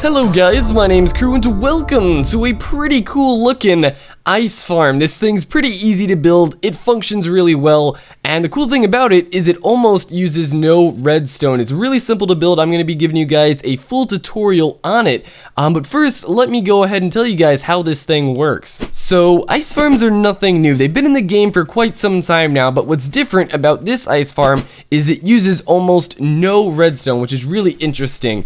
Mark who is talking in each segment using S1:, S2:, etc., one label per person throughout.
S1: Hello guys, my name's Crew and welcome to a pretty cool looking ice farm. This thing's pretty easy to build, it functions really well, and the cool thing about it is it almost uses no redstone. It's really simple to build. I'm going to be giving you guys a full tutorial on it, but first let me go ahead and tell you guys how this thing works. So ice farms are nothing new. They've been in the game for quite some time now, but what's different about this ice farm is it uses almost no redstone, which is really interesting.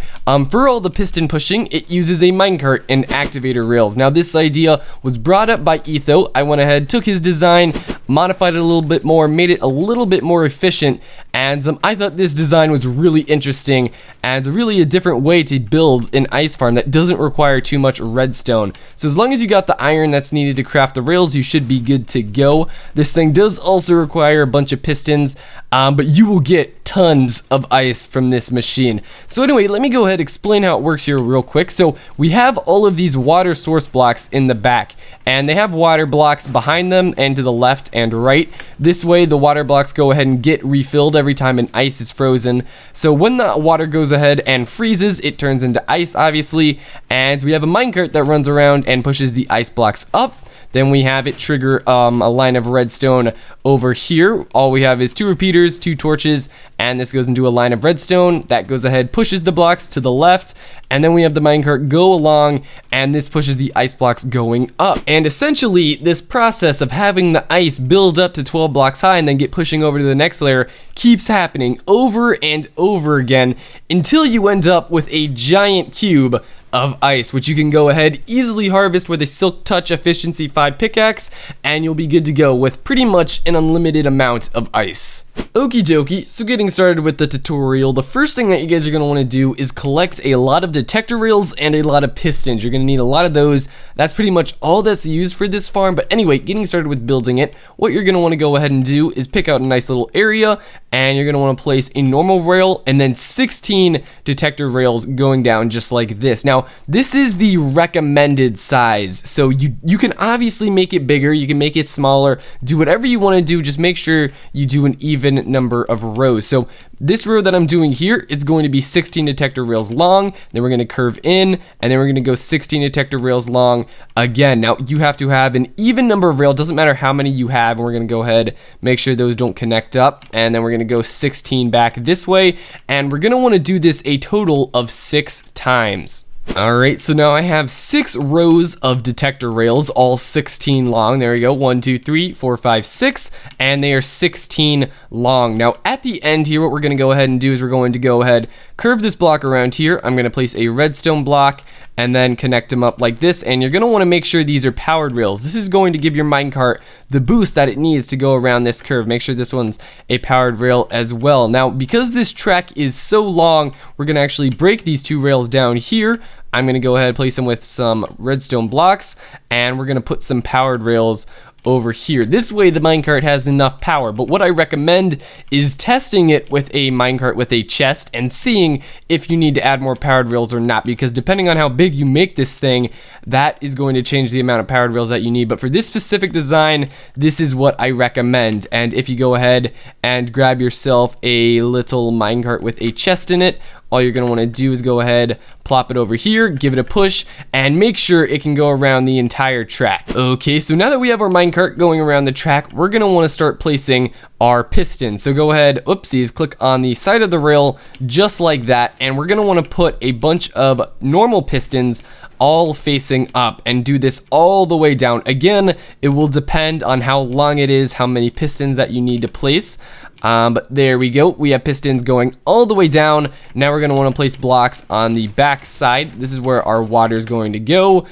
S1: For all the piston pushing, it uses a minecart and activator rails. Now this idea was brought up by Etho. I went ahead, took his design, modified it a little bit more, made it a little bit more efficient, and I thought this design was really interesting and really a different way to build an ice farm that doesn't require too much redstone. So as long as you got the iron that's needed to craft the rails, you should be good to go. This thing does also require a bunch of pistons, but you will get tons of ice from this machine. So anyway, let me go ahead and explain how it works here real quick. So we have all of these water source blocks in the back, and they have water blocks behind them and to the left and right. This way the water blocks go ahead and get refilled every time an ice is frozen. So when the water goes ahead and freezes, it turns into ice obviously, and we have a minecart that runs around and pushes the ice blocks up. Then we have it trigger a line of redstone over here. All we have is 2 repeaters, 2 torches, and this goes into a line of redstone. That goes ahead, pushes the blocks to the left, and then we have the minecart go along, and this pushes the ice blocks going up. And essentially, this process of having the ice build up to 12 blocks high and then get pushing over to the next layer keeps happening over and over again until you end up with a giant cube of ice, which you can go ahead easily harvest with a Silk Touch Efficiency 5 pickaxe, and you'll be good to go with pretty much an unlimited amount of ice. Okie dokie, so getting started with the tutorial, the first thing that you guys are going to want to do is collect a lot of detector rails and a lot of pistons. You're going to need a lot of those. That's pretty much all that's used for this farm, but anyway, getting started with building it, what you're going to want to go ahead and do is pick out a nice little area, and you're going to want to place a normal rail and then 16 detector rails going down just like this. Now, this is the recommended size, so you can obviously make it bigger, you can make it smaller, do whatever you want to do, just make sure you do an even number of rows. So this row that I'm doing here, it's going to be 16 detector rails long, then we're going to curve in, and then we're going to go 16 detector rails long again. Now you have to have an even number of rails, doesn't matter how many you have, and we're going to go ahead, make sure those don't connect up, and then we're going to go 16 back this way, and we're going to want to do this a total of 6 times. Alright, so now I have 6 rows of detector rails, all 16 long. There we go, 1, 2, 3, 4, 5, 6, and they are 16 long. Now at the end here, what we're going to go ahead and do is we're going to go ahead, curve this block around here. I'm going to place a redstone block and then connect them up like this, and you're going to want to make sure these are powered rails. This is going to give your minecart the boost that it needs to go around this curve. Make sure this one's a powered rail as well. Now because this track is so long, we're going to actually break these 2 rails down here. I'm going to go ahead and place them with some redstone blocks, and we're going to put some powered rails over here. This way the minecart has enough power, but what I recommend is testing it with a minecart with a chest and seeing if you need to add more powered rails or not, because depending on how big you make this thing, that is going to change the amount of powered rails that you need. But for this specific design, this is what I recommend. And if you go ahead and grab yourself a little minecart with a chest in it, all you're going to want to do is go ahead, plop it over here, give it a push, and make sure it can go around the entire track. Okay, so now that we have our minecart going around the track, we're going to want to start placing our pistons. So go ahead, oopsies, click on the side of the rail just like that, and we're going to want to put a bunch of normal pistons all facing up and do this all the way down. Again, it will depend on how long it is, how many pistons that you need to place. But there we go, we have pistons going all the way down. Now we're going to want to place blocks on the back side. This is where our water is going to go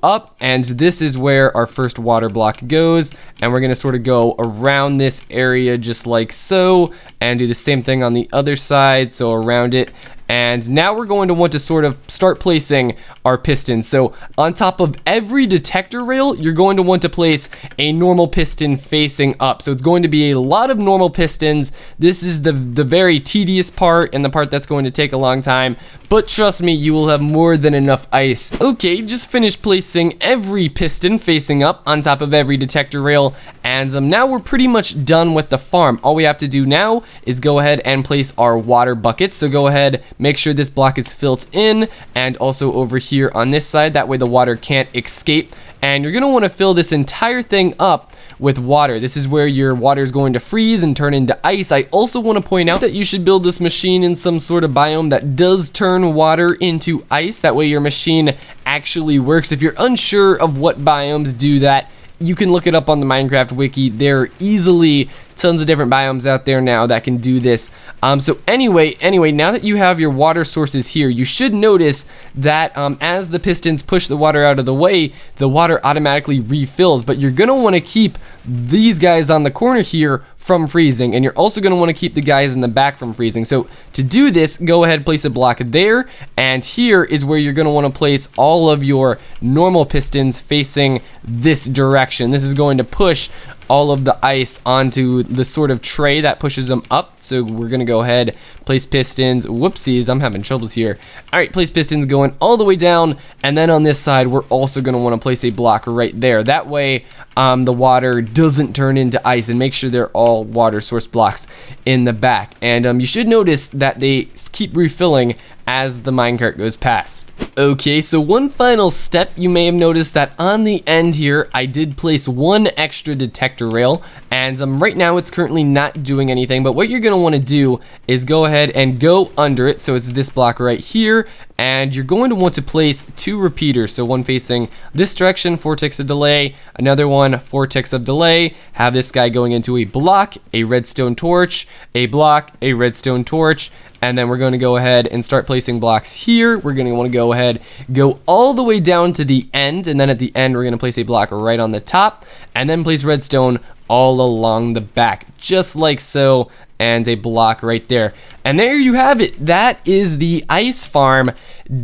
S1: up, and this is where our first water block goes, and we're going to sort of go around this area just like so, and do the same thing on the other side, so around it. And now we're going to want to sort of start placing our pistons. So on top of every detector rail, you're going to want to place a normal piston facing up. So it's going to be a lot of normal pistons. This is the very tedious part and the part that's going to take a long time. But trust me, you will have more than enough ice. Okay, just finished placing every piston facing up on top of every detector rail. And now we're pretty much done with the farm. All we have to do now is go ahead and place our water buckets. So go ahead, make sure this block is filled in, and also over here on this side, that way the water can't escape. And you're going to want to fill this entire thing up with water. This is where your water is going to freeze and turn into ice. I also want to point out that you should build this machine in some sort of biome that does turn water into ice. That way your machine actually works. If you're unsure of what biomes do that, you can look it up on the Minecraft wiki. There are easily tons of different biomes out there now that can do this. So anyway, now that you have your water sources here, you should notice that as the pistons push the water out of the way, the water automatically refills. But you're gonna want to keep these guys on the corner here from freezing, and you're also going to want to keep the guys in the back from freezing. So to do this, go ahead, place a block there, and here is where you're going to want to place all of your normal pistons facing this direction. This is going to push all of the ice onto the sort of tray that pushes them up. So we're gonna go ahead, place pistons. Whoopsies, I'm having troubles here. All right, place pistons going all the way down, and then on this side we're also gonna want to place a block right there. That way the water doesn't turn into ice, and make sure they're all water source blocks in the back. And you should notice that they keep refilling as the minecart goes past. Okay, so one final step, you may have noticed that on the end here, I did place one extra detector rail, and right now it's currently not doing anything, but what you're gonna wanna do is go ahead and go under it, so it's this block right here, and you're going to want to place two repeaters, so one facing this direction, 4 ticks of delay, another one, 4 ticks of delay, have this guy going into a block, a redstone torch, a block, a redstone torch, and then we're going to go ahead and start placing blocks here. We're going to want to go ahead, go all the way down to the end, and then at the end we're going to place a block right on the top, and then place redstone all along the back, just like so, and a block right there. And there you have it. That is the ice farm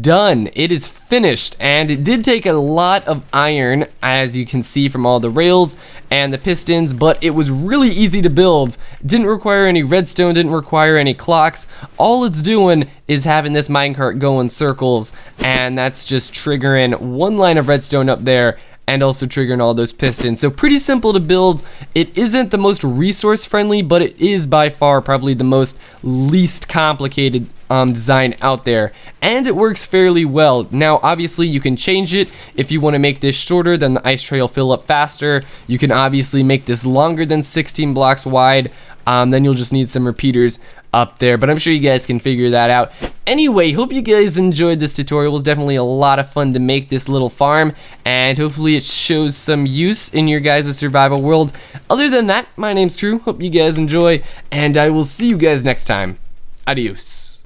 S1: done. It is finished, and it did take a lot of iron, as you can see from all the rails and the pistons, but it was really easy to build. Didn't require any redstone, didn't require any clocks. All it's doing is having this minecart go in circles, and that's just triggering one line of redstone up there and also triggering all those pistons. So pretty simple to build. It isn't the most resource friendly, but it is by far probably the most least complicated design out there, and it works fairly well. Now obviously you can change it. If you want to make this shorter, then the ice tray will fill up faster. You can obviously make this longer than 16 blocks wide. Then you'll just need some repeaters up there, but I'm sure you guys can figure that out. Anyway, hope you guys enjoyed this tutorial. It was definitely a lot of fun to make this little farm, and hopefully it shows some use in your guys' survival world. Other than that, my name's Crew. Hope you guys enjoy, and I will see you guys next time. Adios.